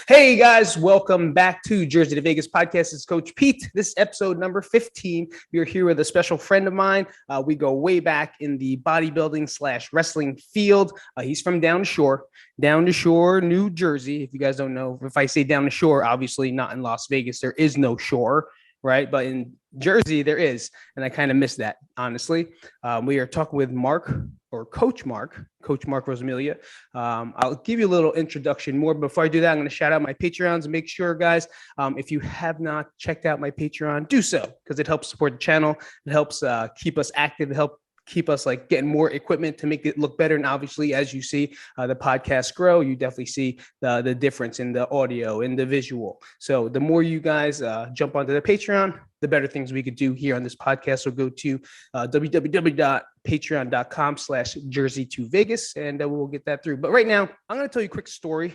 Hey guys, welcome back to Jersey to Vegas podcast. It's Coach Pete. This is episode number 15. We are here with a special friend of mine. We go way back in the bodybuilding / wrestling field. He's from down the shore, New Jersey. If you guys don't know, if I say down the shore, obviously not in Las Vegas, there is no shore, right? But in Jersey, there is. And I kind of miss that, honestly. We are talking with Coach Marc Rosamelia. I'll give you a little introduction more. Before I do that, I'm going to shout out my Patreons and make sure, guys, if you have not checked out my Patreon, do so because it helps support the channel. It helps keep us active. It helps keep us like getting more equipment to make it look better. And obviously, as you see the podcast grow, you definitely see the difference in the audio and the visual. So the more you guys jump onto the Patreon, the better things we could do here on this podcast. So go to www.patreon.com/Jersey to Vegas, and we'll get that through. But right now, I'm going to tell you a quick story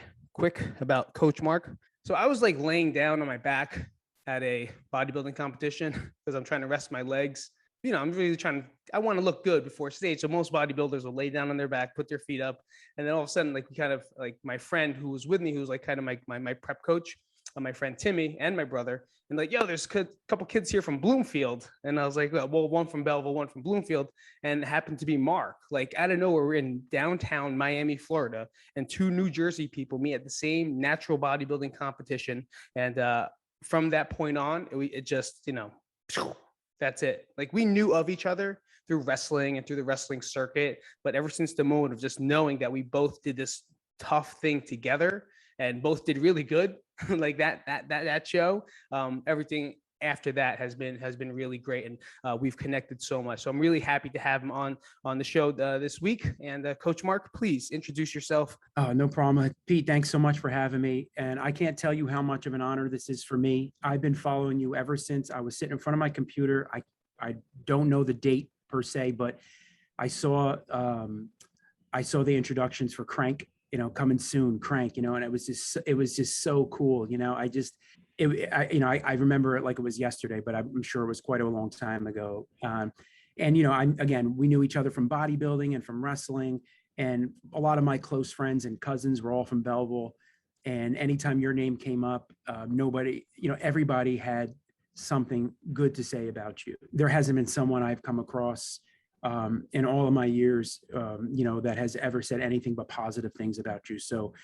about Coach Marc. So I was like laying down on my back at a bodybuilding competition because I'm trying to rest my legs. You know, I'm really I want to look good before stage. So most bodybuilders will lay down on their back, put their feet up. And then all of a sudden, like my friend who was with me, who was like kind of my prep coach, my friend Timmy and my brother, and like, yo, there's a couple kids here from Bloomfield. And I was like, well, one from Belleville, one from Bloomfield, and it happened to be Marc. Like out of nowhere, we're in downtown Miami, Florida, and two New Jersey people meet at the same natural bodybuilding competition. And from that point on, it just, that's it. Like we knew of each other through wrestling and through the wrestling circuit. But ever since the moment of just knowing that we both did this tough thing together and both did really good, like that show, everything after that has been really great. And we've connected so much. So I'm really happy to have him on the show this week. And Coach Marc, please introduce yourself. No problem. Pete, thanks so much for having me. And I can't tell you how much of an honor this is for me. I've been following you ever since I was sitting in front of my computer. I don't know the date per se, but I saw the introductions for Crank, coming soon, Crank, and it was just so cool. I remember it like it was yesterday, but I'm sure it was quite a long time ago. We knew each other from bodybuilding and from wrestling, and a lot of my close friends and cousins were all from Belleville. And anytime your name came up, everybody had something good to say about you. There hasn't been someone I've come across in all of my years, that has ever said anything but positive things about you. So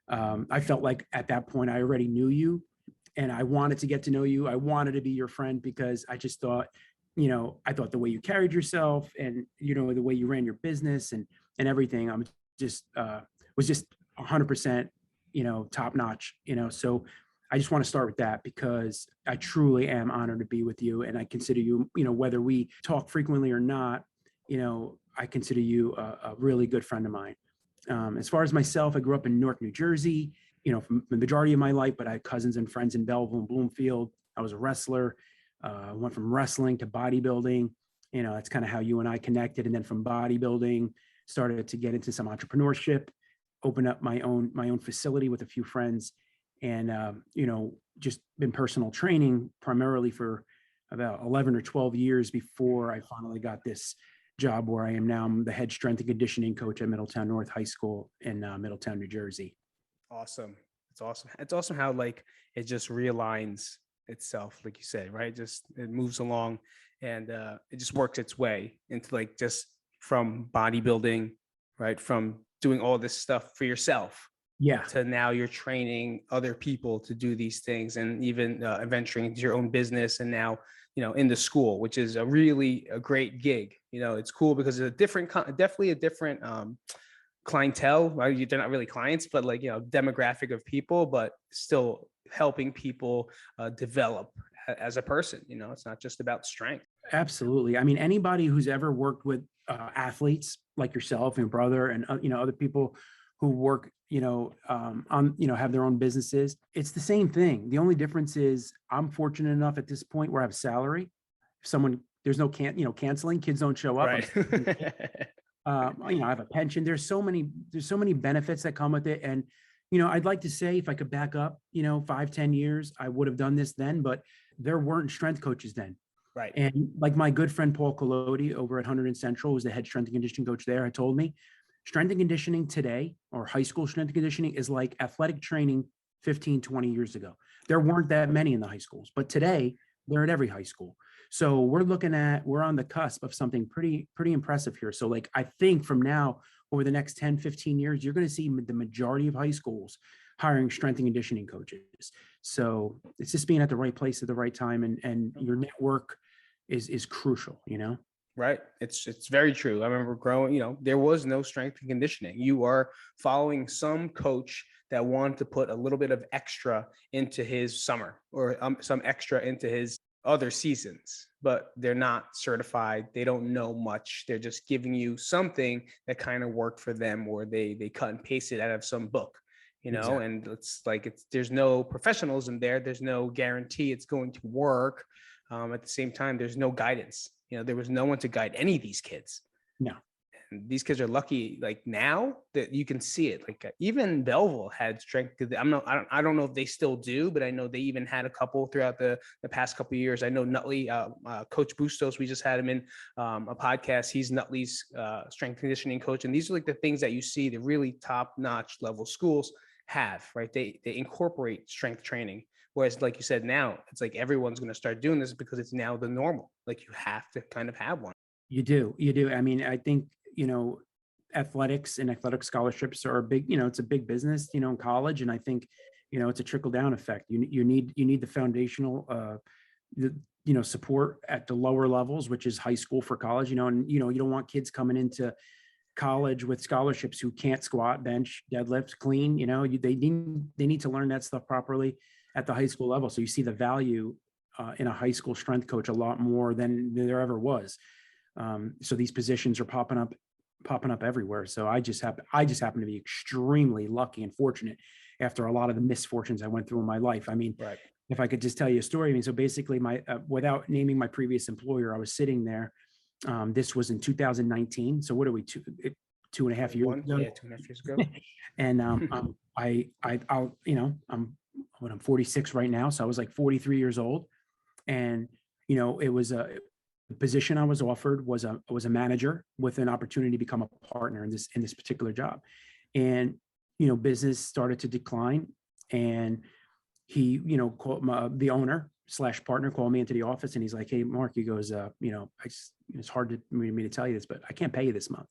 I felt like at that point I already knew you, and I wanted to get to know you. I wanted to be your friend because I just thought, I thought the way you carried yourself and, the way you ran your business and everything, was just 100%, top notch, so I just want to start with that because I truly am honored to be with you. And I consider you, whether we talk frequently or not, I consider you a really good friend of mine. As far as myself, I grew up in Newark, New Jersey, for the majority of my life, but I had cousins and friends in Belleville and Bloomfield. I was a wrestler. Went from wrestling to bodybuilding. That's kind of how you and I connected. And then from bodybuilding, started to get into some entrepreneurship, opened up my own facility with a few friends, and just been personal training primarily for about 11 or 12 years before I finally got this job where I am now. I'm the head strength and conditioning coach at Middletown North High School in Middletown, New Jersey. Awesome. It's awesome. It's awesome how like it just realigns itself, like you said, right? Just it moves along and it just works its way into like just from bodybuilding, right? From doing all this stuff for yourself. Yeah. To now you're training other people to do these things and even venturing into your own business and now, in the school, which is a great gig. It's cool because it's definitely a different clientele, right? They're not really clients, but like, demographic of people, but still helping people develop as a person. It's not just about strength. Absolutely. I mean, anybody who's ever worked with athletes like yourself and brother and, other people who work, have their own businesses, it's the same thing. The only difference is I'm fortunate enough at this point where I have a salary. If there's no canceling, kids don't show up. Right. I have a pension. There's so many benefits that come with it. And, I'd like to say if I could back up, 5-10 years, I would have done this then, but there weren't strength coaches then. Right. And like my good friend, Paul Collodi over at 100 Central, who's the head strength and conditioning coach there, had told me strength and conditioning today, or high school strength and conditioning, is like athletic training 15, 20 years ago. There weren't that many in the high schools, but today they're at every high school. So we're on the cusp of something pretty impressive here. So like, I think from now over the next 10, 15 years, you're going to see the majority of high schools hiring strength and conditioning coaches. So it's just being at the right place at the right time, and your network is crucial, you know? Right. It's very true. I remember growing, there was no strength and conditioning. You are following some coach that wanted to put a little bit of extra into his summer, or some extra into his other seasons, but they're not certified. They don't know much. They're just giving you something that kind of worked for them, or they cut and paste it out of some book, Exactly. and it's like, there's no professionalism there. There's no guarantee it's going to work. At the same time, there's no guidance. There was no one to guide any of these kids. No. And these kids are lucky, like, now that you can see it. Like, even Belleville had strength. I don't know if they still do, but I know they even had a couple throughout the past couple of years. I know Nutley, Coach Bustos, we just had him in a podcast. He's Nutley's strength conditioning coach. And these are like the things that you see the really top-notch level schools have, right? They incorporate strength training. Whereas, like you said, now it's like everyone's going to start doing this because it's now the normal. Like, you have to kind of have one. You do. I mean, I think, athletics and athletic scholarships are a big, it's a big business, in college. And I think, it's a trickle down effect. You need the foundational, support at the lower levels, which is high school for college, and, you don't want kids coming into college with scholarships who can't squat, bench, deadlift, clean, they need to learn that stuff properly at the high school level. So you see the value in a high school strength coach a lot more than there ever was. So these positions are popping up everywhere. So I just happen to be extremely lucky and fortunate after a lot of the misfortunes I went through in my life. I mean, Right. If I could just tell you a story, I mean, so basically without naming my previous employer, I was sitting there. This was in 2019. So what are we, 2.5 years ago? Yeah, 2.5 years ago. And I'm 46 right now. So I was like 43 years old. And, it was the position I was offered was a manager with an opportunity to become a partner in this particular job. And, business started to decline, and he, called the owner / partner called me into the office, and he's like, "Hey, Mark," he goes, it's hard to me to tell you this, but I can't pay you this month.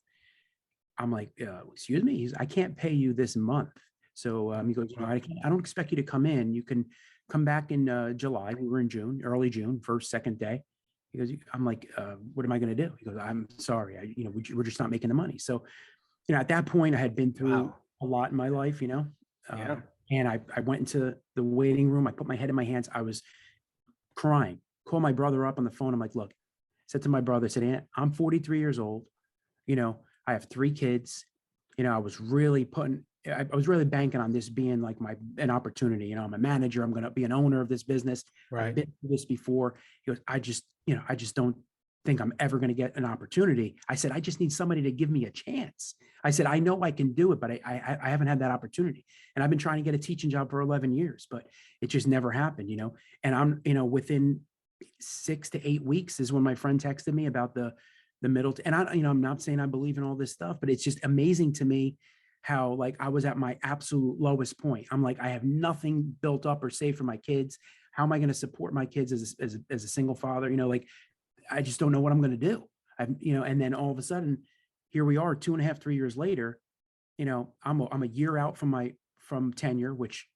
I'm like, excuse me? I can't pay you this month. So he goes, I don't expect you to come in. You can come back in July. We were in June, early June, first, second day. He goes, I'm like, what am I going to do? He goes, I'm sorry. We're just not making the money. So, at that point I had been through a lot in my life, Yeah. and I went into the waiting room. I put my head in my hands. I was crying, called my brother up on the phone. I'm like, look, said to my brother, I said, Aunt, I'm 43 years old. I have 3 kids. I was really banking on this being like an opportunity. I'm a manager. I'm going to be an owner of this business. Right. I've been through this before. He goes, I just don't think I'm ever going to get an opportunity. I said, I just need somebody to give me a chance. I said, I know I can do it, but I haven't had that opportunity. And I've been trying to get a teaching job for 11 years, but it just never happened, and I'm, within 6 to 8 weeks is when my friend texted me about the middle. And I'm not saying I believe in all this stuff, but it's just amazing to me how, like, I was at my absolute lowest point. I'm like, I have nothing built up or saved for my kids. How am I going to support my kids as a single father? Like, I just don't know what I'm going to do. And then all of a sudden, here we are 2.5, 3 years later. I'm a year out from tenure, which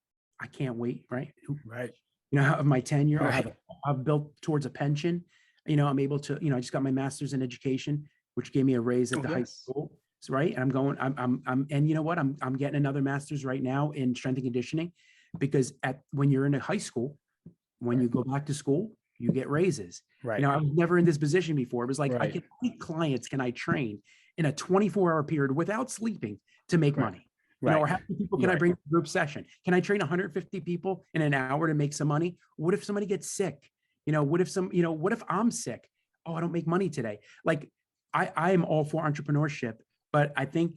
I can't wait. Right. Right. Of my tenure, Right. I've built towards a pension. I'm able to, I just got my master's in education, which gave me a raise at the high school. Right. And and you know what? I'm getting another master's right now in strength and conditioning, because when you're in a high school, when you go back to school, you get raises. Right. I was never in this position before. It was like, Right. how many clients can I train in a 24-hour period without sleeping to make money? Right. Or how many people can I bring to a group session? Can I train 150 people in an hour to make some money? What if somebody gets sick? What if I'm sick? Oh, I don't make money today. Like, I am all for entrepreneurship, but I think,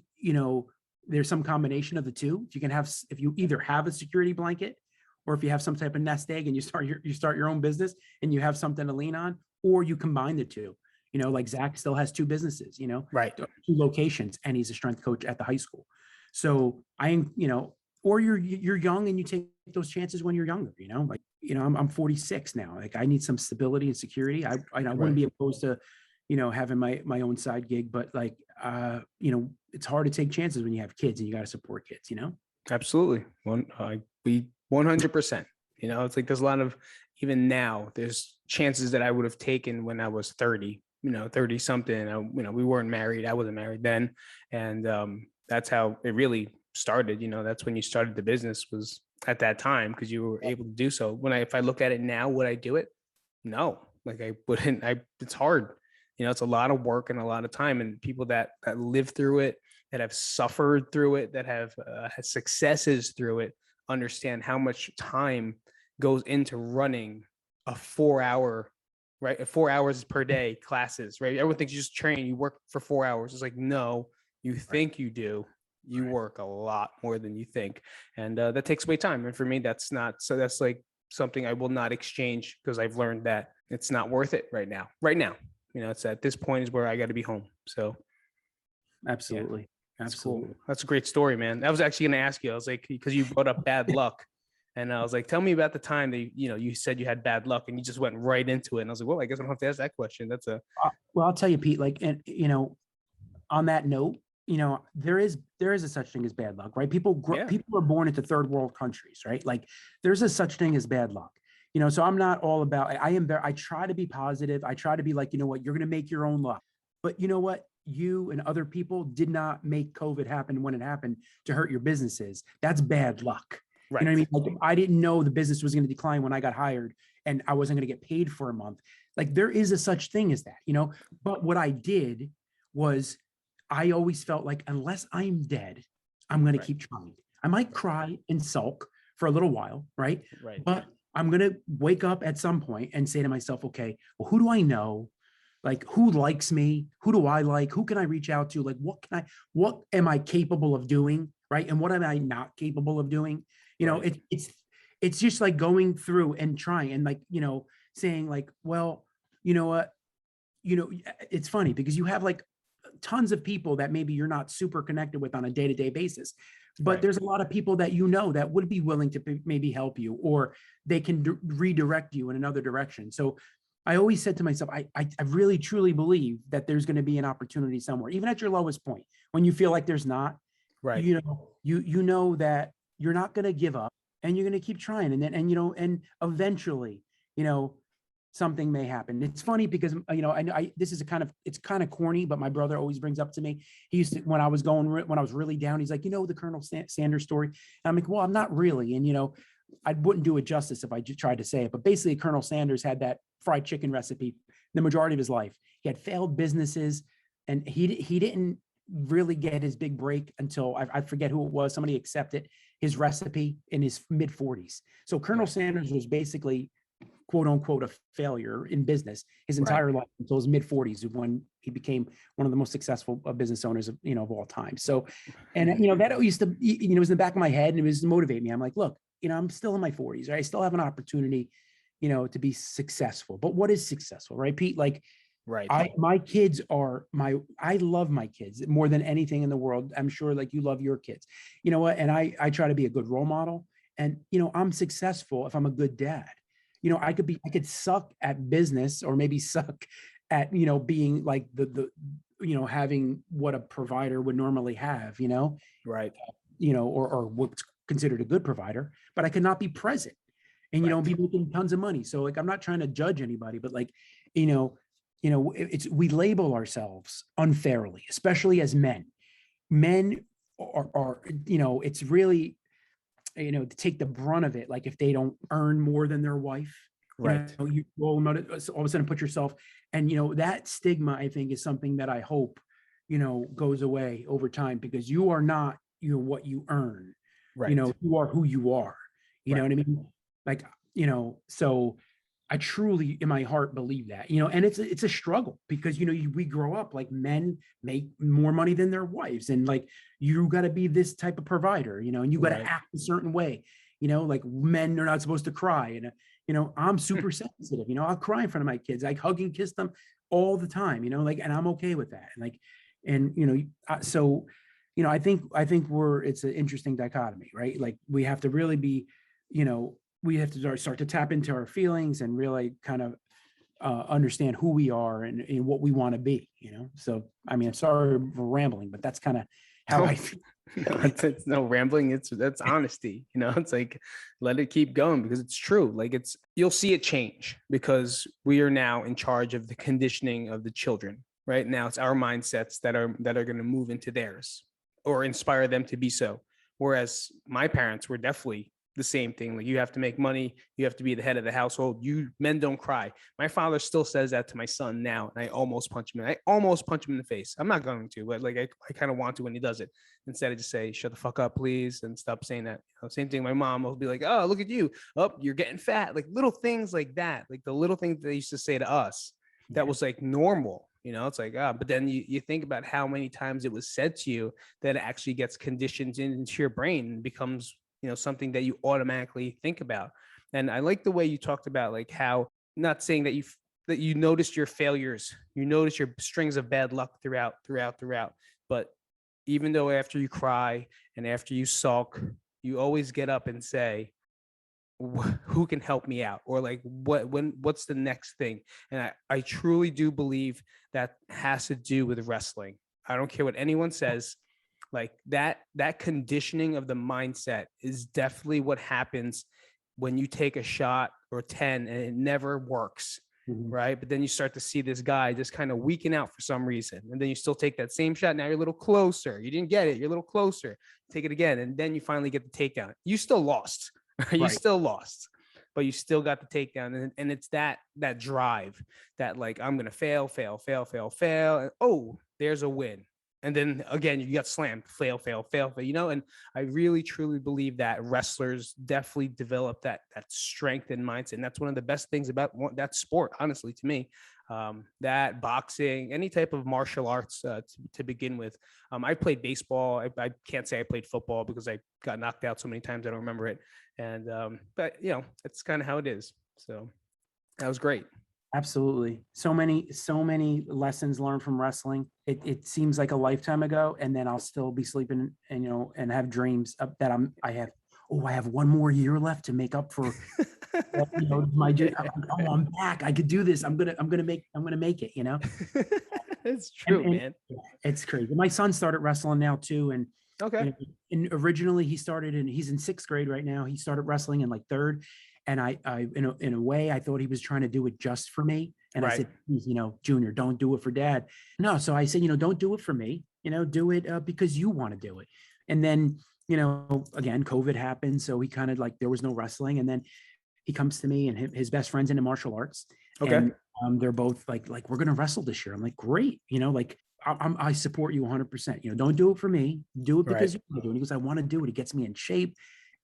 there's some combination of the two. If you either have a security blanket, or if you have some type of nest egg and you start your own business and you have something to lean on, or you combine the two. Like Zach still has 2 businesses, Right. 2 locations, and he's a strength coach at the high school. So or you're young and you take those chances when you're younger, like, I'm 46 now. Like I need some stability and security. I wouldn't be opposed to, having my own side gig, but like, it's hard to take chances when you have kids and you got to support kids, Absolutely. We 100%, it's like, there's a lot of, even now there's chances that I would have taken when I was 30, 30 something, we weren't married. I wasn't married then. And that's how it really started. That's when you started the business, was at that time, because you were able to do so. If I look at it now, would I do it? No, like I wouldn't. It's hard. It's a lot of work and a lot of time, and people that live through it, that have suffered through it, that have had successes through it, understand how much time goes into running a 4-hour, right? 4 hours per day classes, right? Everyone thinks you just train, you work for 4 hours. It's like, no, you think you do. You work a lot more than you think. And that takes away time. And for me, that's like something I will not exchange, because I've learned that it's not worth it right now. It's at this point is where I got to be home. So absolutely. Yeah, Absolutely. cool. That's a great story, man. I was actually going to ask you, I was like, because you brought up bad luck, and I was like, tell me about the time that, you said you had bad luck, and you just went right into it. And I was like, well, I guess I don't have to ask that question. Well, I'll tell you, Pete, like, and, on that note, there is a such thing as bad luck, right? People are born into third world countries, right? Like there's a such thing as bad luck, so I'm not all about, I try to be positive. I try to be like, you know what, you're going to make your own luck, but you know what? You and other people did not make COVID happen when it happened to hurt your businesses. That's bad luck. Right. You know what I mean? Like, I didn't know the business was going to decline when I got hired and I wasn't going to get paid for a month. Like there is a such thing as that, but what I did was, I always felt like, unless I'm dead, I'm going to keep trying. I might cry and sulk for a little while, right? But I'm going to wake up at some point and say to myself, okay, well, who do I know? Like, who likes me? Who do I like? Who can I reach out to? Like, what am I capable of doing? Right. And what am I not capable of doing? It's just like going through and trying and like, saying like, well, you know what, it's funny because you have like tons of people that maybe you're not super connected with on a day-to-day basis, but there's a lot of people that that would be willing to maybe help you, or they can redirect you in another direction. So I always said to myself, I really truly believe that there's going to be an opportunity somewhere, even at your lowest point, when you feel like there's not, you know that you're not going to give up and you're going to keep trying. And then, and eventually, something may happen. It's funny because, this is it's kind of corny, but my brother always brings up to me, he used to, when I was really down, he's like, the Colonel Sanders story. And I'm like, well, I'm not really. And, I wouldn't do it justice if I just tried to say it, but basically Colonel Sanders had that fried chicken recipe the majority of his life. He had failed businesses and he didn't really get his big break until I forget who it was. Somebody accepted his recipe in his mid 40s. So Colonel Sanders was basically quote unquote a failure in business his entire life until his mid 40s, when he became one of the most successful business owners of, of all time. So, and that used to, it was in the back of my head and it was to motivate me. I'm like, look, I'm still in my 40s, right? I still have an opportunity, to be successful. But what is successful, right, Pete? Like, my kids I love my kids more than anything in the world. I'm sure like you love your kids, and I try to be a good role model, and, I'm successful if I'm a good dad. I could suck at business, or maybe suck at, being like the having what a provider would normally have, or what's considered a good provider, but I could not be present and, be making tons of money. So like, I'm not trying to judge anybody, but like, we label ourselves unfairly, especially as men. Men are it's really, to take the brunt of it. Like if they don't earn more than their wife, you all of a sudden put yourself, and, that stigma, I think, is something that I hope, goes away over time, because you are not, what you earn, you are who you are, you know what I mean? Like, so I truly in my heart believe that, and it's a struggle because, we grow up like men make more money than their wives. And like, you got to be this type of provider, and you got to act a certain way, like men are not supposed to cry. And, I'm super sensitive, I'll cry in front of my kids. I hug and kiss them all the time, like, and I'm okay with that. And like, and, so, I think it's an interesting dichotomy, right? Like we have to really be we have to start to tap into our feelings and really kind of understand who we are and what we want to be, So, I mean, I'm sorry for rambling, but that's kind of how I feel. No, it's no rambling. That's honesty. It's like, let it keep going because it's true. Like you'll see it change because we are now in charge of the conditioning of the children. Right now, it's our mindsets that are going to move into theirs or inspire them to be so. Whereas my parents were definitely the same thing. Like, you have to make money. You have to be the head of the household. Men don't cry. My father still says that to my son now. And I almost punch him. I almost punch him in the face. I'm not going to, but like, I kind of want to when he does it, instead of just say, shut the fuck up, please. And stop saying that. Same thing. My mom will be like, oh, look at you. Oh, you're getting fat. Like little things like that. Like the little things they used to say to us that was like normal. It's like, but then you think about how many times it was said to you that it actually gets conditioned into your brain and becomes, something that you automatically think about. And I like the way you talked about like how, not saying that you noticed your failures, you notice your strings of bad luck throughout, but even though after you cry and after you sulk, you always get up and say, who can help me out, or like what's the next thing. And I truly do believe that has to do with wrestling. I don't care what anyone says. Like that conditioning of the mindset is definitely what happens when you take a shot or 10 and it never works. Right. But then you start to see this guy just kind of weaken out for some reason. And then you still take that same shot. Now you're a little closer. You didn't get it. You're a little closer. Take it again. And then you finally get the takedown. You still lost. You still lost, but you still got the takedown. And it's that drive that like, I'm going to fail. And oh, there's a win. And then again, you got slammed, fail. And I really, truly believe that wrestlers definitely develop that strength and mindset. And that's one of the best things about that sport, honestly, to me. That boxing, any type of martial arts to begin with. I played baseball. I can't say I played football because I got knocked out so many times I don't remember it. And but it's kind of how it is. So that was great. Absolutely. So many lessons learned from wrestling. It seems like a lifetime ago, and then I'll still be sleeping and and have dreams that I have one more year left to make up for my I'm back. I could do this. I'm gonna make it, It's true, and man. It's crazy. My son started wrestling now too. And okay. And originally he's in 6th grade right now. He started wrestling in like 3rd. And I in a way, I thought he was trying to do it just for me. And I said, Junior, don't do it for dad. No. So I said, don't do it for me, do it because you want to do it. And then, again, COVID happened. So he kind of like, there was no wrestling. And then he comes to me and his best friend's into martial arts. Okay. And they're both like, we're going to wrestle this year. I'm like, great. Like, I support you 100%. Don't do it for me. Do it because you want to do it. He goes, I want to do it. It gets me in shape.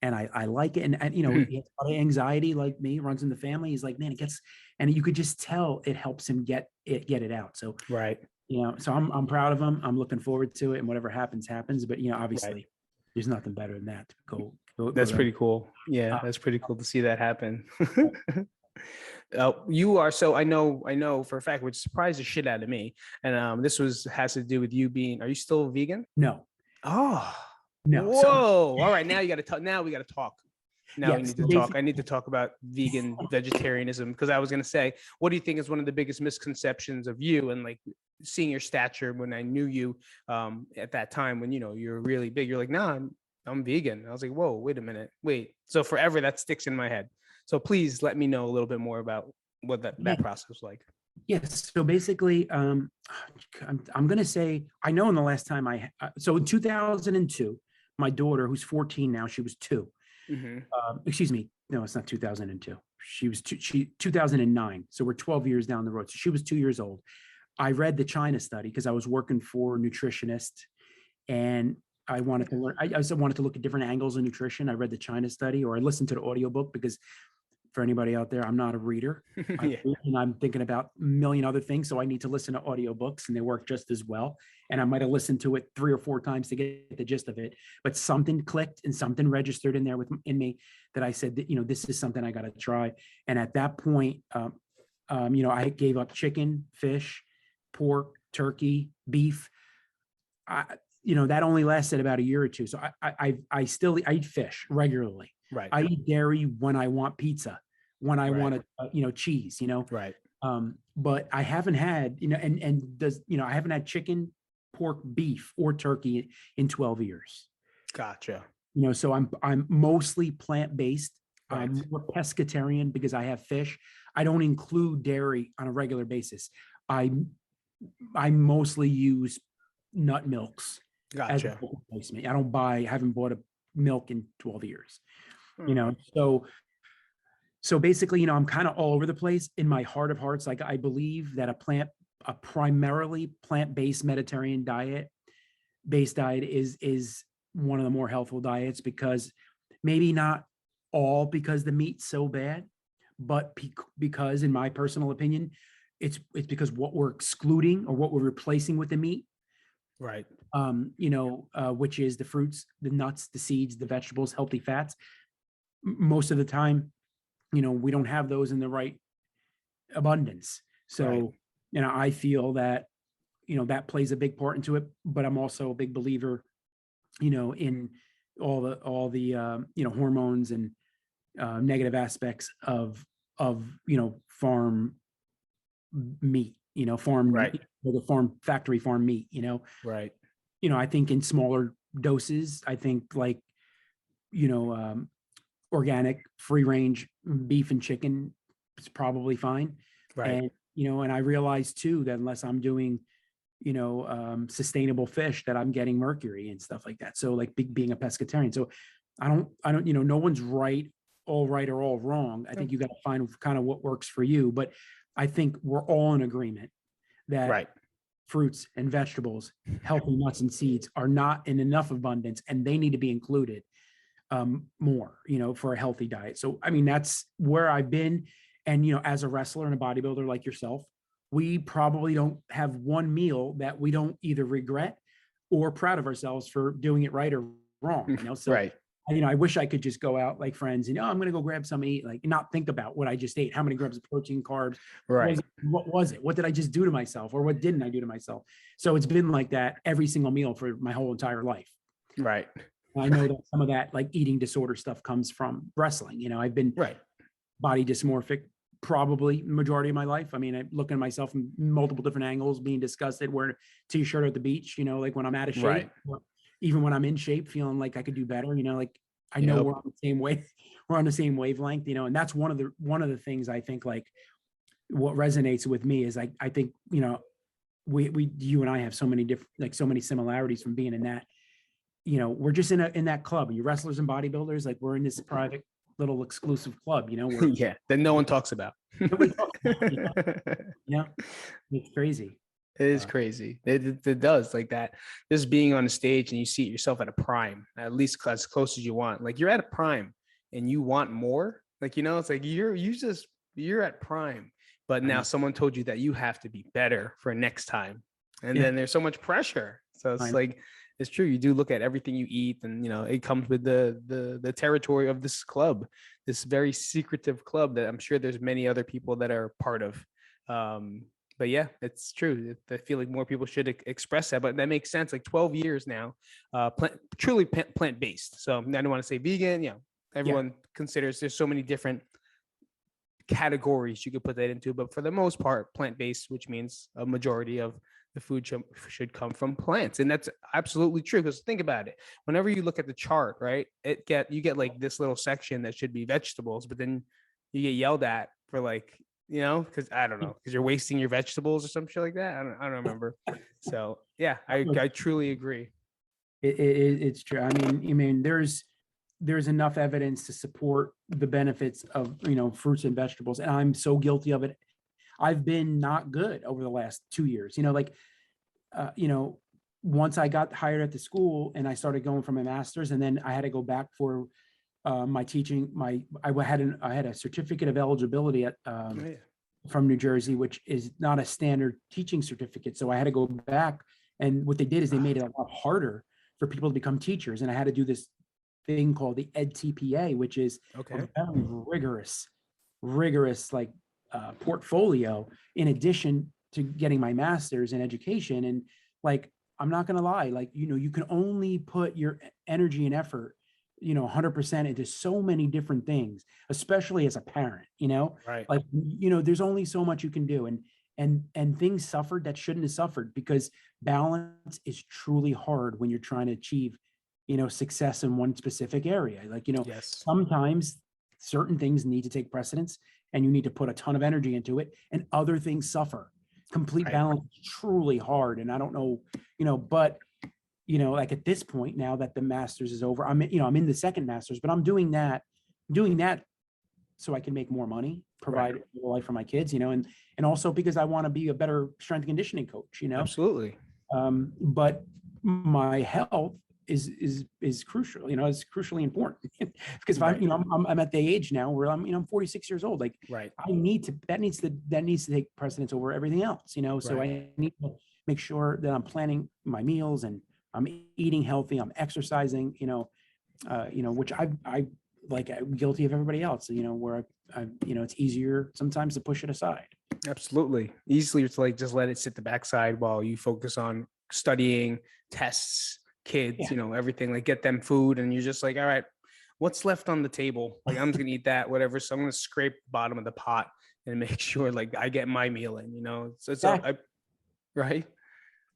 And I like it. And he has a lot of anxiety like me, runs in the family. He's like, man, it gets, and you could just tell it helps him get it out. So, so I'm proud of him. I'm looking forward to it, and whatever happens. But, obviously there's nothing better than that to go. That's pretty cool. Yeah. That's pretty cool to see that happen. You are, so I know for a fact, which surprised the shit out of me. And this has to do with you being, are you still vegan? No. Oh, no. Whoa. So, all right. Now you got to talk. Now we got to talk. Now we need to talk. I need to talk about vegan vegetarianism, because I was going to say, what do you think is one of the biggest misconceptions of you and like seeing your stature when I knew you at that time when, you're really big? You're like, nah, I'm vegan. I was like, whoa, wait a minute. Wait. So forever that sticks in my head. So please let me know a little bit more about what that process was like. Yes. So basically, I'm going to say, I know in the last time so in 2002, my daughter, who's 14 now, she was 2. Excuse me. No, it's not 2002. She was 2009. So we're 12 years down the road. So she was 2 years old. I read the China study because I was working for a nutritionist, and I wanted to learn. I also wanted to look at different angles of nutrition. I read the China study, or I listened to the audiobook, because for anybody out there, I'm not a reader. And I'm thinking about a million other things. So I need to listen to audiobooks, and they work just as well. And I might have listened to it 3 or 4 times to get the gist of it. But something clicked and something registered in there in me that I said that, this is something I got to try. And at that point, I gave up chicken, fish, pork, turkey, beef. That only lasted about a year or two. So I still eat fish regularly. Right. I eat dairy when I want pizza, when I Right. want cheese, Right. but I haven't had, I haven't had chicken, pork, beef, or turkey in 12 years. Gotcha. So I'm mostly plant-based. Right. I'm more pescatarian because I have fish. I don't include dairy on a regular basis. I mostly use nut milks as a Gotcha. replacement. Haven't bought a milk in 12 years. Hmm. So basically, I'm kind of all over the place. In my heart of hearts, like, I believe that a primarily plant-based Mediterranean diet is one of the more healthful diets, because maybe not all because the meat's so bad, but because, in my personal opinion, it's because what we're excluding or what we're replacing with the meat, Right. which is the fruits, the nuts, the seeds, the vegetables, healthy fats. Most of the time, we don't have those in the right abundance. So, Right. I feel that, that plays a big part into it, but I'm also a big believer, in all the hormones and negative aspects of farm meat, Right. the factory farm meat, Right. I think in smaller doses, I think, like, organic free range beef and chicken is probably fine. Right. And I realize too that unless I'm doing sustainable fish, that I'm getting mercury and stuff like that. So, like, being a pescatarian. So I don't, no one's all right or all wrong. I think you got to find kind of what works for you. But I think we're all in agreement that Right. fruits and vegetables, healthy nuts and seeds are not in enough abundance, and they need to be included more, for a healthy diet. So, I mean, that's where I've been. And, as a wrestler and a bodybuilder like yourself, we probably don't have one meal that we don't either regret or proud of ourselves for doing it right or wrong, So, Right. I wish I could just go out like friends and, I'm going to go grab some eat, like, not think about what I just ate, how many grams of protein, carbs, Right. what was it? What did I just do to myself, or what didn't I do to myself? So it's been like that every single meal for my whole entire life. Right. I know that some of that, like, eating disorder stuff, comes from wrestling. I've been Right. body dysmorphic probably majority of my life. I mean, I look at myself from multiple different angles, being disgusted, wearing a t-shirt at the beach, like when I'm out of shape, Right. even when I'm in shape, feeling like I could do better, like, I know Yep. we're on the same way, we're on the same wavelength, and that's one of the things I think, like, what resonates with me is, I think, you and I have so many different, like, so many similarities from being in that, we're just in that club. You wrestlers and bodybuilders, like, we're in this private little exclusive club, where Yeah. That no one talks about. nobody talks about it, it's crazy. It is crazy. It does, like that. Just being on the stage and you see yourself at a prime, at least as close as you want. Like, you're at a prime and you want more. Like, it's like you're at prime, but now someone told you that you have to be better for next time. And then there's so much pressure. So it's like, it's true. You do look at everything you eat, and it comes with the territory of this club, this very secretive club that I'm sure there's many other people that are part of. But yeah, it's true. I feel like more people should express that, but that makes sense. Like 12 years now, truly plant-based. So I don't want to say vegan. Everyone considers there's so many different categories you could put that into, but for the most part, plant-based, which means a majority of the food should come from plants. And that's absolutely true, because think about it. Whenever you look at the chart, right, you get like this little section that should be vegetables, but then you get yelled at for, like, because I don't know, because you're wasting your vegetables or some shit like that. I don't remember. So yeah, I truly agree. It's true. I mean, there's enough evidence to support the benefits of, fruits and vegetables, and I'm so guilty of it. I've been not good over the last 2 years. Once I got hired at the school and I started going for my master's, and then I had to go back for my teaching. I had a certificate of eligibility from New Jersey, which is not a standard teaching certificate. So I had to go back, and what they did is they made it a lot harder for people to become teachers, and I had to do this thing called the EdTPA, which is a very rigorous, like, portfolio, in addition to getting my master's in education. And, like, I'm not going to lie, like, you can only put your energy and effort 100% into so many different things, especially as a parent, Right. like, there's only so much you can do. And things suffered that shouldn't have suffered, because balance is truly hard when you're trying to achieve, success in one specific area. Like, Yes. sometimes certain things need to take precedence and you need to put a ton of energy into it, and other things suffer. Complete Right. balance is truly hard. And I don't know, but like at this point, now that the master's is over, I'm in the second master's, but I'm doing that so I can make more money, provide a life for my kids, and also because I want to be a better strength and conditioning coach, Absolutely. but my health is crucial, it's crucially important because if Right. I'm at the age now where I'm 46 years old. Like, Right. that needs to take precedence over everything else, so Right. I need to make sure that I'm planning my meals and I'm eating healthy, I'm exercising, which I like, I'm guilty of everybody else, where it's easier sometimes to push it aside. Absolutely. Easily to like just let it sit the backside while you focus on studying, tests, kids, Yeah. everything, like get them food, and you're just like, all right, what's left on the table? Like, I'm just gonna eat that, whatever. So I'm gonna scrape the bottom of the pot and make sure like I get my meal in, So it's all Exactly. right.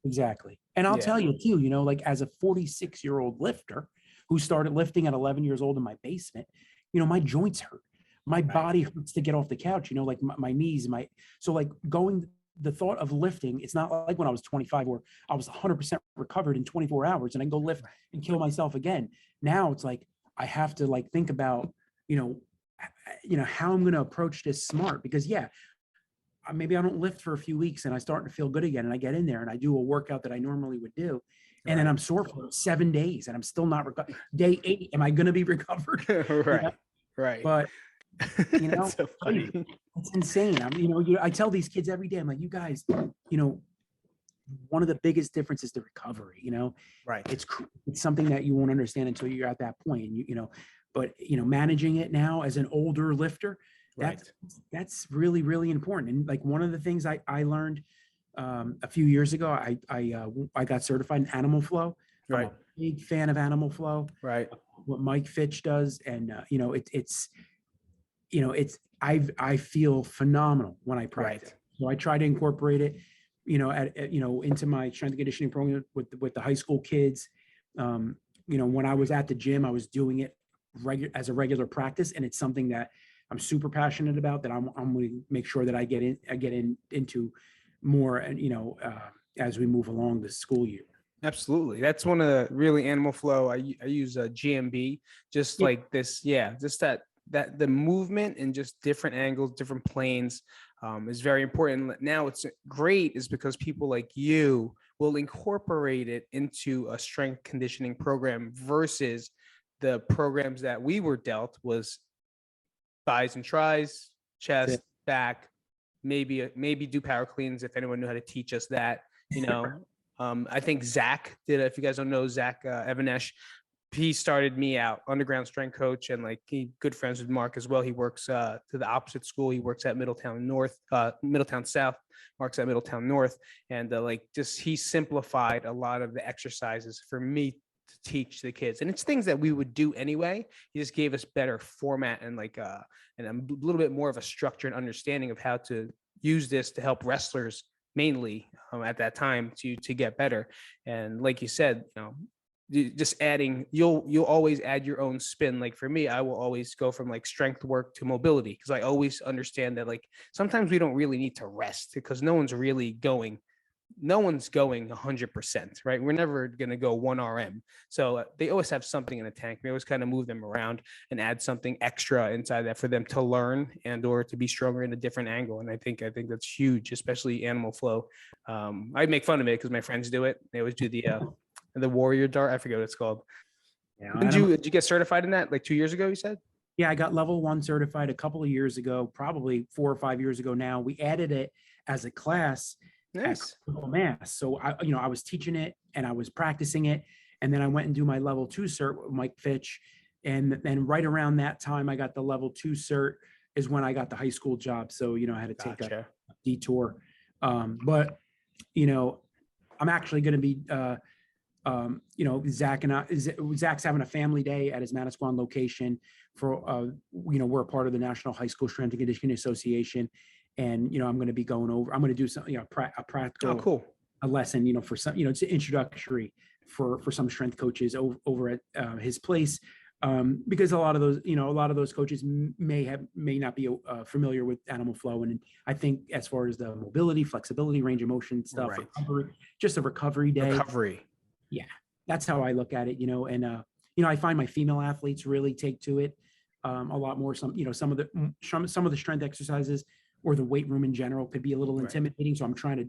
Exactly. And I'll Yeah. tell you too, like as a 46-year-old lifter who started lifting at 11 years old in my basement, my joints hurt. My Right. body hurts to get off the couch, like my knees, so like the thought of lifting, it's not like when I was 25 where I was 100% recovered in 24 hours and I can go lift and kill myself again. Now it's like, I have to like think about, how I'm going to approach this smart, because maybe I don't lift for a few weeks and I start to feel good again, and I get in there and I do a workout that I normally would do. And then Right. I'm sore for 7 days and I'm still not recovered. Day 8, am I going to be recovered? Right. Right. But, That's so funny. it's insane. I tell these kids every day, I'm like, you guys, one of the biggest differences is the recovery, Right. it's something that you won't understand until you're at that point. And but managing it now as an older lifter, Right. that's really, really important. And like one of the things I learned a few years ago, I got certified in animal flow. I'm Right. a big fan of animal flow. Right. What Mike Fitch does, and I feel phenomenal when I practice. Right. So I try to incorporate it, into my strength and conditioning program with the high school kids. When I was at the gym, I was doing it as a regular practice, and it's something that I'm super passionate about, that I'm going to make sure that I get into more, and as we move along the school year. Absolutely. That's one of the really animal flow. I use a GMB, just like this. Yeah. Just that the movement and just different angles, different planes is very important. Now it's great is because people like you will incorporate it into a strength conditioning program versus the programs that we were dealt was thighs and tries, chest, back, maybe do power cleans if anyone knew how to teach us that, I think Zach did. If you guys don't know Zach Evanesh, he started me out, underground strength coach, and like he good friends with Mark as well. He works to the opposite school. He works at Middletown South. Mark's at Middletown North, and he simplified a lot of the exercises for me to teach the kids, and it's things that we would do anyway. He just gave us better format and and a little bit more of a structure and understanding of how to use this to help wrestlers mainly at that time to get better. And like you said, just adding, you'll always add your own spin. Like for me, I will always go from like strength work to mobility, because I always understand that like sometimes we don't really need to rest, because no one's going 100%, right? We're never going to go 1 RM. So they always have something in the tank. We always kind of move them around and add something extra inside that for them to learn and or to be stronger in a different angle. And I think that's huge, especially animal flow. I make fun of it because my friends do it. They always do the warrior dart. I forget what it's called. Yeah, Did you get certified in that like 2 years ago, you said? Yeah, I got level 1 certified a couple of years ago, probably 4 or 5 years ago now. We added it as a class at Critical Mass. So I was teaching it and I was practicing it. And then I went and do my level 2 cert with Mike Fitch. And then right around that time, I got the level 2 cert is when I got the high school job. So, I had to take a detour. But, I'm actually going to be Zach's having a family day at his Manasquan location for, we're a part of the National High School Strength and Conditioning Association. And, I'm going to be going over, I'm going to do some, a practical, Oh, cool. a lesson, for some, it's introductory for some strength coaches over at his place. Because a lot of those coaches may not be familiar with animal flow. And I think as far as the mobility, flexibility, range of motion stuff, Right. recovery, just a recovery day. Yeah, that's how I look at it, and I find my female athletes really take to it a lot more. Some of the strength exercises or the weight room in general could be a little intimidating. So I'm trying to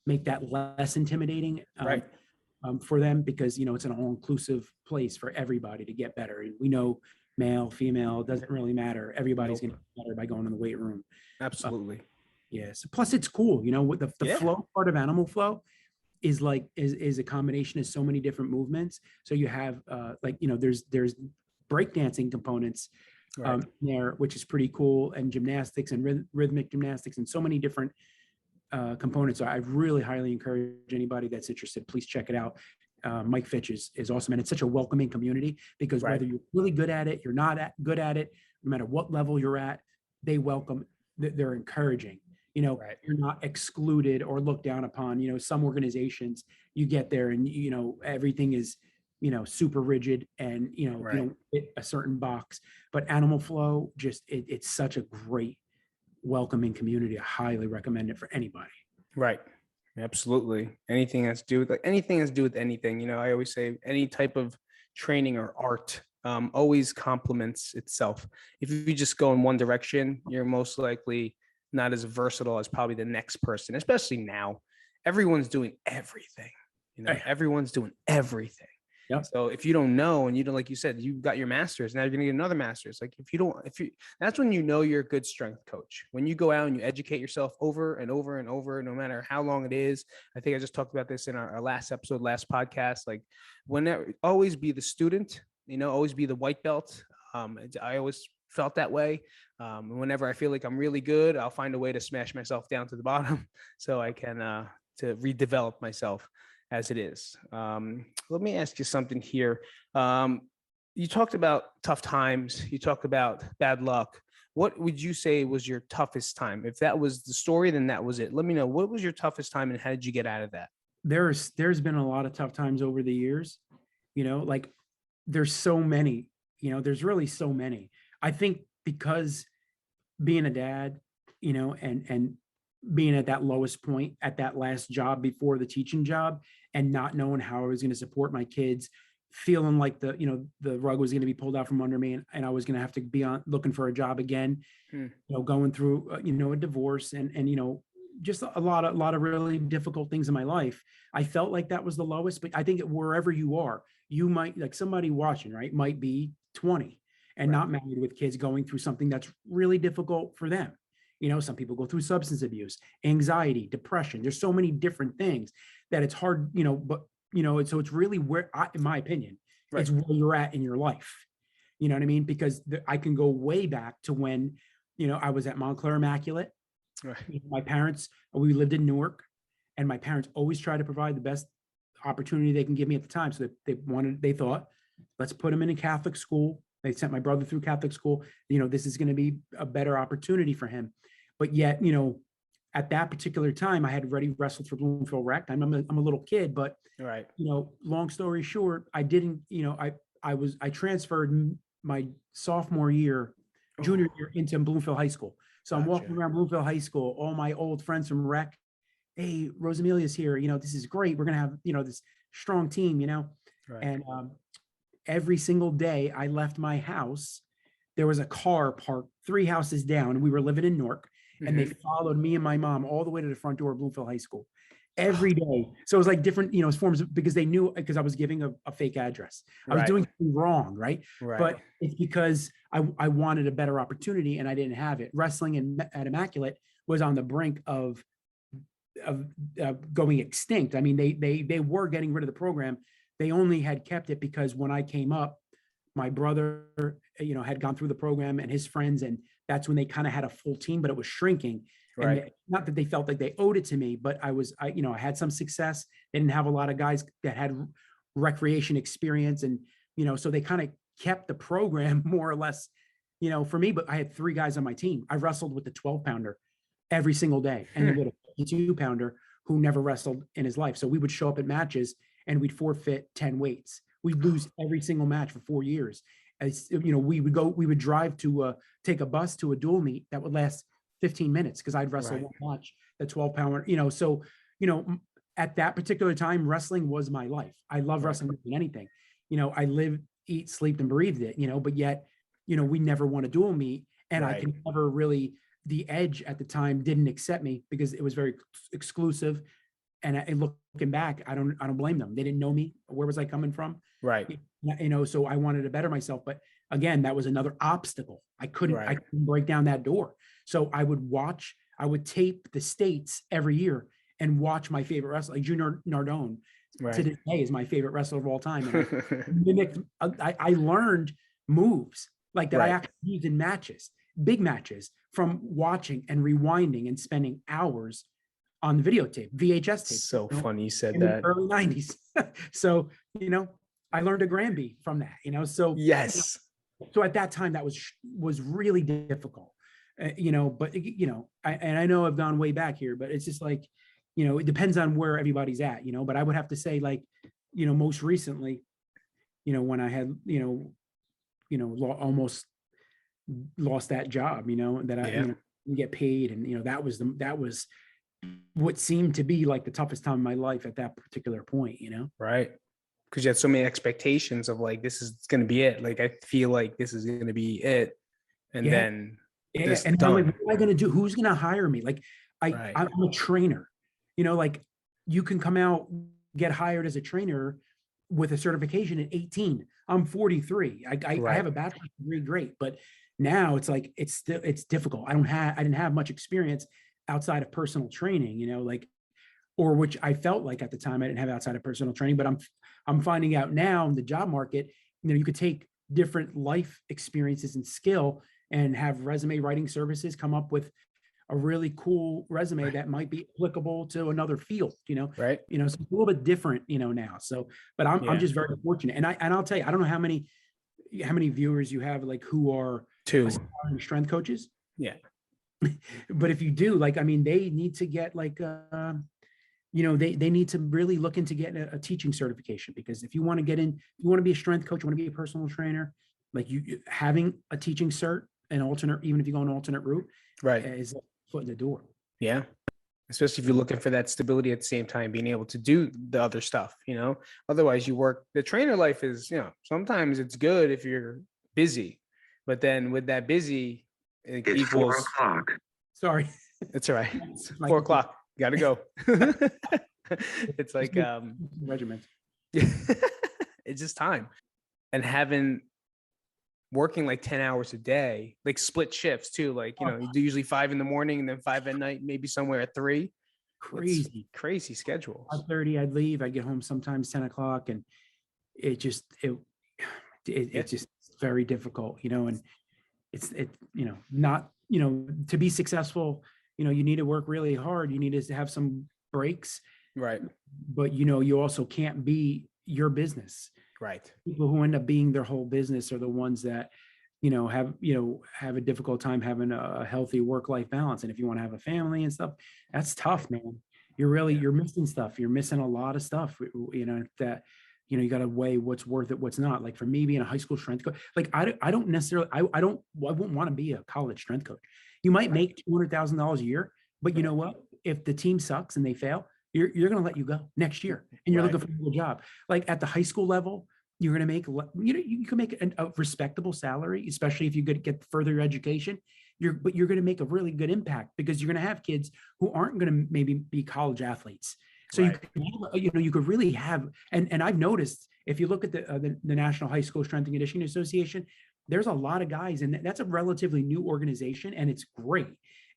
make that less intimidating for them, because it's an all-inclusive place for everybody to get better. And we know male, female, it doesn't really matter. Everybody's going to get better by going in the weight room. Absolutely. Yes. Plus it's cool, with the flow part of animal flow is a combination of so many different movements. So you have there's breakdancing components there, which is pretty cool, and gymnastics and rhythmic gymnastics and so many different components. So I really highly encourage anybody that's interested, please check it out. Mike Fitch is awesome, and it's such a welcoming community, because whether you're really good at it, you're not good at it, no matter what level you're at, they welcome, they're encouraging. You're not excluded or looked down upon. Some organizations, you get there and, everything is, super rigid and, you don't fit a certain box. But Animal Flow, it's such a great welcoming community. I highly recommend it for anybody. Right. Absolutely. Anything has to do with anything. I always say any type of training or art always complements itself. If you just go in one direction, you're most likely not as versatile as probably the next person, especially now. Everyone's doing everything. Everyone's doing everything. Yep. So if you don't know, and like you said, you got your master's, now you're going to get another master's. Like that's when you're a good strength coach. When you go out and you educate yourself over and over and over, no matter how long it is. I think I just talked about this in our last episode, last podcast. Like, always be the student, always be the white belt. I always felt that way. Whenever I feel like I'm really good, I'll find a way to smash myself down to the bottom so I can to redevelop myself as it is. Let me ask you something here. You talked about tough times. You talked about bad luck. What would you say was your toughest time? If that was the story, then that was it. Let me know, what was your toughest time and how did you get out of that? There's been a lot of tough times over the years, like there's so many, there's really so many. I think because being a dad, and being at that lowest point at that last job before the teaching job, and not knowing how I was going to support my kids, feeling like the rug was going to be pulled out from under me, and I was going to have to be looking for a job again, going through, a divorce and just a lot of really difficult things in my life. I felt like that was the lowest, but I think wherever you are, you might, like somebody watching, might be 20 and not married with kids, going through something that's really difficult for them. Some people go through substance abuse, anxiety, depression. There's so many different things that it's hard, but, so it's really where, in my opinion, it's where you're at in your life. You know what I mean? Because I can go way back to when, I was at Montclair Immaculate. My parents, we lived in Newark, and my parents always tried to provide the best opportunity they can give me at the time. So they thought, let's put him in a Catholic school. They sent my brother through Catholic school. This is going to be a better opportunity for him. But yet, at that particular time, I had already wrestled for Bloomfield Rec. I'm a little kid, but long story short, I didn't. I transferred my sophomore year, junior year, into Bloomfield High School. So I'm walking around Bloomfield High School. All my old friends from Rec, hey, Rosamelia's here. This is great. We're gonna have this strong team. And every single day I left my house, there was a car parked 3 houses down. We were living in Newark. And they followed me and my mom all the way to the front door of Bloomfield High School every day. So it was like different, forms because they knew, because I was giving a fake address. I was doing something wrong, right? But it's because I wanted a better opportunity and I didn't have it. Wrestling at Immaculate was on the brink of going extinct. I mean, they were getting rid of the program. They only had kept it because when I came up, my brother, had gone through the program and his friends, and that's when they kind of had a full team, but it was shrinking. And not that they felt like they owed it to me, but I had some success. They didn't have a lot of guys that had recreation experience. And, so they kind of kept the program more or less, for me, but I had 3 guys on my team. I wrestled with the 12-pounder every single day. And then we had a 52-pounder who never wrestled in his life. So we would show up at matches and we'd forfeit 10 weights. We'd lose every single match for 4 years. As we would drive to take a bus to a dual meet that would last 15 minutes because I'd wrestle one match, the 12-pounder, so, at that particular time, wrestling was my life. I love wrestling more than anything. I lived, eat, sleep, and breathed it, but yet, we never won a dual meet. And I can never really, the Edge at the time didn't accept me because it was very exclusive. And looking back, I don't blame them. They didn't know me. Where was I coming from? Right. So I wanted to better myself. But again, that was another obstacle. I couldn't break down that door. So I would tape the States every year and watch my favorite wrestler, like Junior Nardone, to this day is my favorite wrestler of all time. And I learned moves like that I actually used in matches, big matches, from watching and rewinding and spending hours on the videotape, VHS tape. So funny you said in that. the early 90s. So, I learned a Granby from that, so yes. So at that time that was really difficult, but I know I've gone way back here, but it's just like, it depends on where everybody's at, but I would have to say, like, most recently, when I had, almost lost that job, that I get paid. And, that was what seemed to be like the toughest time in my life at that particular point, Right. Because you had so many expectations of like, this is going to be it. Like, I feel like this is going to be it. And then and I'm like, what am I going to do? Who's going to hire me? Like, I'm a trainer, like you can come out, get hired as a trainer with a certification at 18. I'm 43. I have a bachelor's degree, great. But now it's like, it's difficult. I didn't have much experience outside of personal training, or which I felt like at the time I didn't have outside of personal training, but I'm finding out now in the job market, you could take different life experiences and skill and have resume writing services come up with a really cool resume that might be applicable to another field, so it's a little bit different, now. So, but I'm just very fortunate. And I'll tell you, I don't know how many viewers you have, like, who are 2 strength coaches. Yeah. But if you do, like, they need to get like, they need to really look into getting a teaching certification, because if you want to get in, you want to be a strength coach, you want to be a personal trainer, like you having a teaching cert, an alternate, even if you go an alternate route, is a foot in the door. Yeah. Especially if you're looking for that stability at the same time, being able to do the other stuff, otherwise the trainer life is, sometimes it's good if you're busy, but then with that busy, it equals 4 o'clock. Sorry. It's all right. It's 4 o'clock. Gotta go. It's like regiment. It's just time. And working like 10 hours a day, like split shifts too. Like, you do usually 5 in the morning and then 5 at night, maybe somewhere at 3. Crazy schedules. 5:30 I'd leave. I'd get home sometimes 10 o'clock, and it's just very difficult, and it's not, to be successful, you need to work really hard. You need to have some breaks. Right. But, you also can't be your business. Right. People who end up being their whole business are the ones that, have a difficult time having a healthy work-life balance. And if you want to have a family and stuff, that's tough, man. You're missing stuff. You're missing a lot of stuff, that, you got to weigh what's worth it, what's not. Like for me, being a high school strength coach, like I don't necessarily, I wouldn't want to be a college strength coach. You might make $200,000 a year, but you know what? If the team sucks and they fail, you're going to let you go next year, and you're looking for a good job. Like at the high school level, you're going to make, you can make a respectable salary, especially if you get further your education. But you're going to make a really good impact, because you're going to have kids who aren't going to maybe be college athletes. So you could really have, and I've noticed, if you look at the National High School Strength and Conditioning Association, there's a lot of guys, and that's a relatively new organization, and it's great.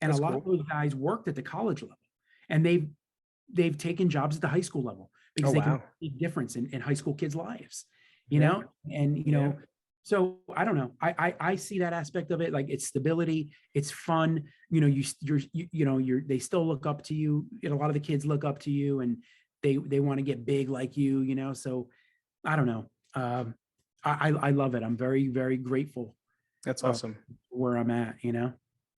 And a lot of those guys worked at the college level, and they've taken jobs at the high school level, because they can make a difference in high school kids' lives, and so I don't know. I see that aspect of it. Like, it's stability, it's fun. They still look up to you. A lot of the kids look up to you, and they want to get big like you. So I don't know. I love it. I'm very, very grateful That's awesome. where I'm at, you know?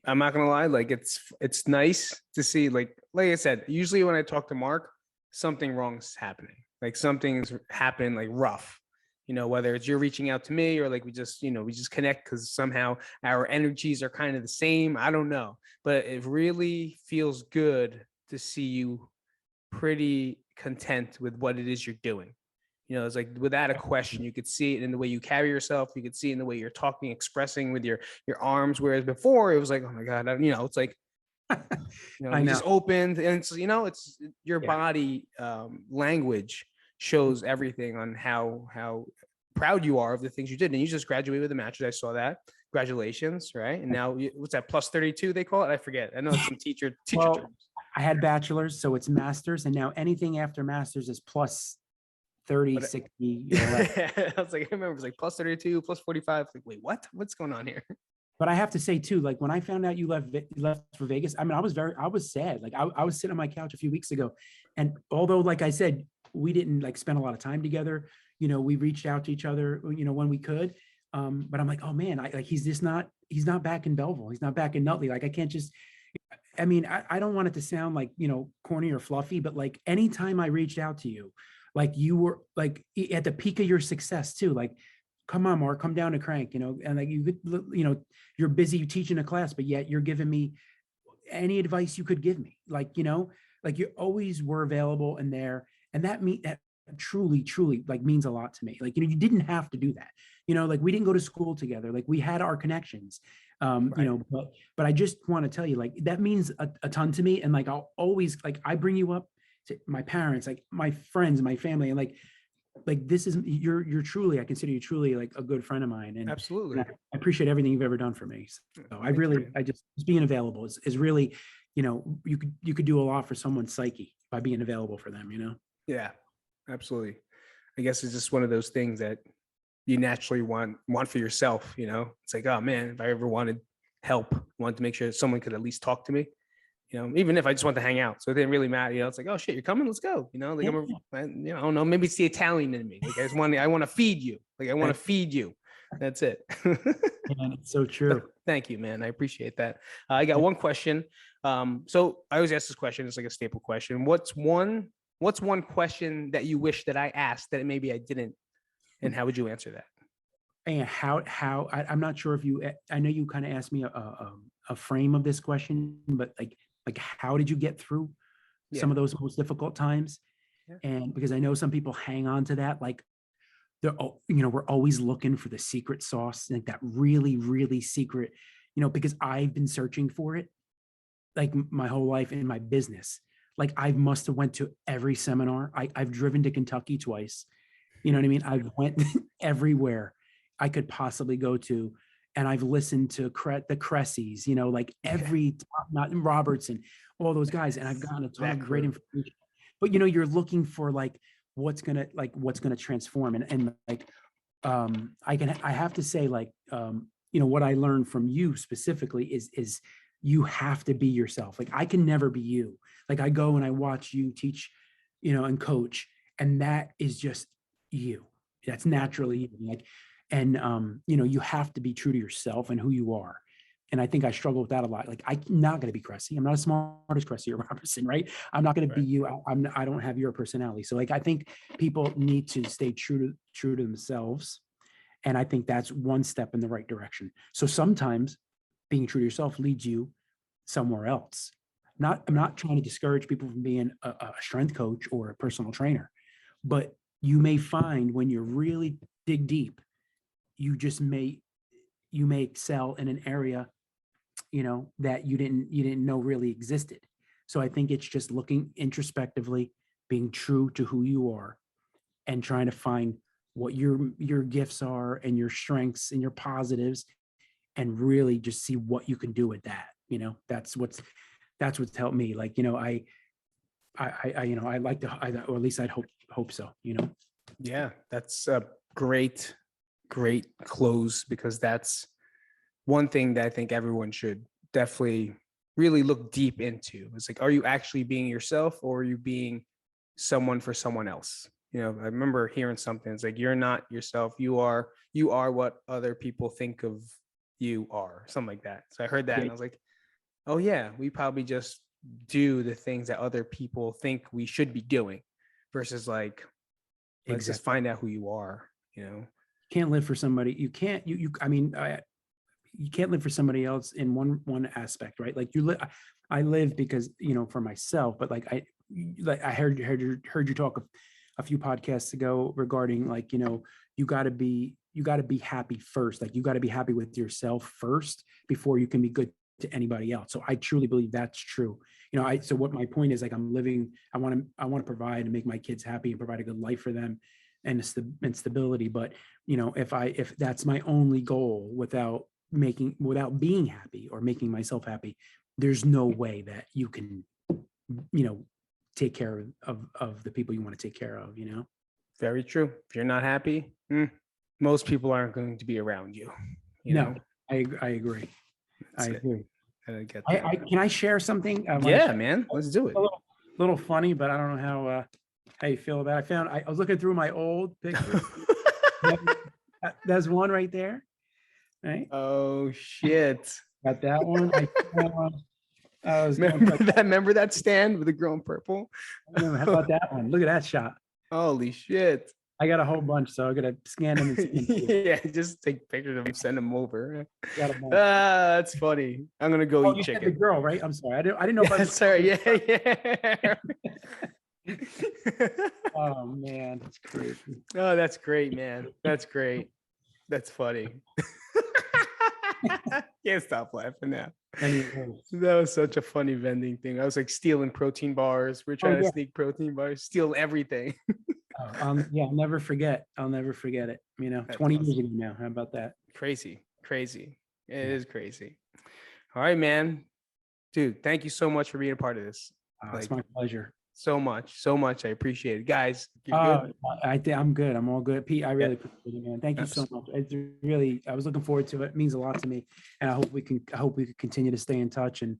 I'm not gonna lie, like it's nice to see, like I said, usually when I talk to Mark, something wrong's happening. Like something's happened like rough. Whether it's you're reaching out to me or like we just connect because somehow our energies are kind of the same. I don't know. But it really feels good to see you pretty content with what it is you're doing. It's like without a question, you could see it in the way you carry yourself. You could see it in the way you're talking, expressing with your arms. Whereas before it was like, oh my God, it's like, I you know. just opened and it's your Yeah. body language shows everything on how proud you are of the things you did. And you just graduated with a master's. I saw that. Congratulations. Right. And now what's that? Plus 32, they call it? I forget. I know it's some teacher Well, terms. I had bachelor's, so it's master's. And now anything after master's is plus 30, But 60. I was like, I remember it was like plus 32, plus 45. Like, wait, what? What's going on here? But I have to say too, like when I found out you left for Vegas, I mean, I was sad. Like I was sitting on my couch a few weeks ago, and although, like I said, we didn't like spend a lot of time together, we reached out to each other, when we could. But I'm like, oh man, he's not back in Belleville. He's not back in Nutley. Like I can't just, I mean, I don't want it to sound like, corny or fluffy, but like anytime I reached out to you, like you were like at the peak of your success too, like, come on, Mark, come down to Crank, and like you could, you're busy teaching a class, but yet you're giving me any advice you could give me. Like, like you always were available and there. And that truly, truly like means a lot to me. Like, you didn't have to do that. Like we didn't go to school together. Like we had our connections, Right. but I just want to tell you, like, that means a ton to me. And like, I'll always, like, I bring you up to my parents, like my friends, my family, and like this is you're truly, I consider you truly like a good friend of mine, and Absolutely. I appreciate everything you've ever done for me. So I just being available is really, you could do a lot for someone's psyche by being available for them. Yeah, absolutely. I guess it's just one of those things that you naturally want for yourself. It's like, oh man, if I ever wanted help, wanted to make sure someone could at least talk to me. Even if I just want to hang out. So it didn't really matter. It's like, oh shit, you're coming, let's go. Like Yeah. I don't know, maybe it's the Italian in me. Like I want to feed you. Like I want to feed you. That's it. And it's so true. Thank you, man. I appreciate that. I got one question. So I always ask this question. It's like a staple question. What's one question that you wish that I asked that maybe I didn't, and how would you answer that? And I'm not sure if I know you kind of asked me a frame of this question, but like how did you get through some of those most difficult times? Yeah. And because I know some people hang on to that, like we're always looking for the secret sauce, like that really, really secret, because I've been searching for it like my whole life in my business. Like I must have went to every seminar. I've driven to Kentucky twice. You know what I mean? I went everywhere I could possibly go to. And I've listened to the Cressies, like every not Robertson, all those guys. And I've gotten a ton of great information. But you're looking for like what's gonna transform. And like I have to say, like, what I learned from you specifically is you have to be yourself. Like I can never be you. Like I go and I watch you teach, and coach, and that is just you. That's naturally like, and you have to be true to yourself and who you are. And I think I struggle with that a lot. Like I'm not going to be Cressy. I'm not as smart as Cressy or Robertson, right? I'm not going to be you. I don't have your personality. So like I think people need to stay true to themselves. And I think that's one step in the right direction. So sometimes being true to yourself leads you somewhere else. I'm not trying to discourage people from being a strength coach or a personal trainer, but you may find when you really dig deep, you may excel in an area, that you didn't know really existed. So I think it's just looking introspectively, being true to who you are, and trying to find what your gifts are and your strengths and your positives, and really just see what you can do with that. That's what's helped me. Like, I like to, or at least I'd hope so. Yeah, that's a great close, because that's one thing that I think everyone should definitely really look deep into. It's like, are you actually being yourself, or are you being someone for someone else? I remember hearing something. It's like, you're not yourself. You are what other people think of you are, something like that. So I heard that and I was like, oh yeah, we probably just do the things that other people think we should be doing versus like, let's just find out who you are, Can't live for somebody. You can't, you can't live for somebody else in one aspect, right? Like I live because, for myself, but like I heard you talk a few podcasts ago regarding like, you got to be happy first. Like you got to be happy with yourself first before you can be good to anybody else. So I truly believe that's true. So what my point is, like, I'm living, I want to provide and make my kids happy and provide a good life for them and stability. But, if that's my only goal without being happy or making myself happy, there's no way that you can, take care of the people you want to take care of, Very true. If you're not happy, most people aren't going to be around you. No, I agree. I agree. I get that. Can I share something? Yeah, man. Let's do it. A little funny, but I don't know how you feel about it. I was looking through my old pictures. There's one right there. Right? Oh shit. Got that one. Remember that stand with the girl in purple? How about that one? Look at that shot. Holy shit. I got a whole bunch, so I'm gonna scan them. Yeah, just take pictures of them, send them over. That's funny. I'm gonna go eat chicken. The girl, right? I'm sorry. I didn't know. Yeah, sorry. Yeah. Oh man, that's crazy. Oh, that's great, man. That's great. That's funny. Can't stop laughing now. That was such a funny vending thing. I was like stealing protein bars. We're trying to sneak protein bars, steal everything. I'll never forget. I'll never forget it. 20 years ago now. How about that? Crazy. It is crazy. All right, man. Dude, thank you so much for being a part of this. It's my pleasure. So much. I appreciate it. Guys, good? I'm good. I'm all good. Pete, I really appreciate it, man. Thank you so much. I was looking forward to it. It means a lot to me. And I hope we can continue to stay in touch, and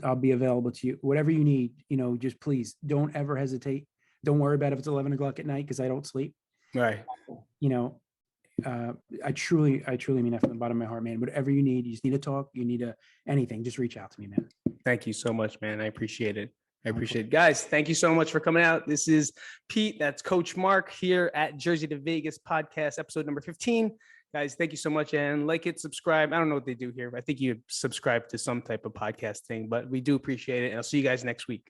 I'll be available to you. Whatever you need, just please don't ever hesitate. Don't worry about if it's 11 o'clock at night, because I don't sleep. Right. I truly mean that from the bottom of my heart, man. Whatever you need, you just need to talk, you need anything, just reach out to me, man. Thank you so much, man. I appreciate it. Guys, thank you so much for coming out. This is Pete. That's Coach Marc here at Jersey to Vegas podcast, episode number 15. Guys, thank you so much. And like it, subscribe. I don't know what they do here, but I think you subscribe to some type of podcast thing, but we do appreciate it. And I'll see you guys next week.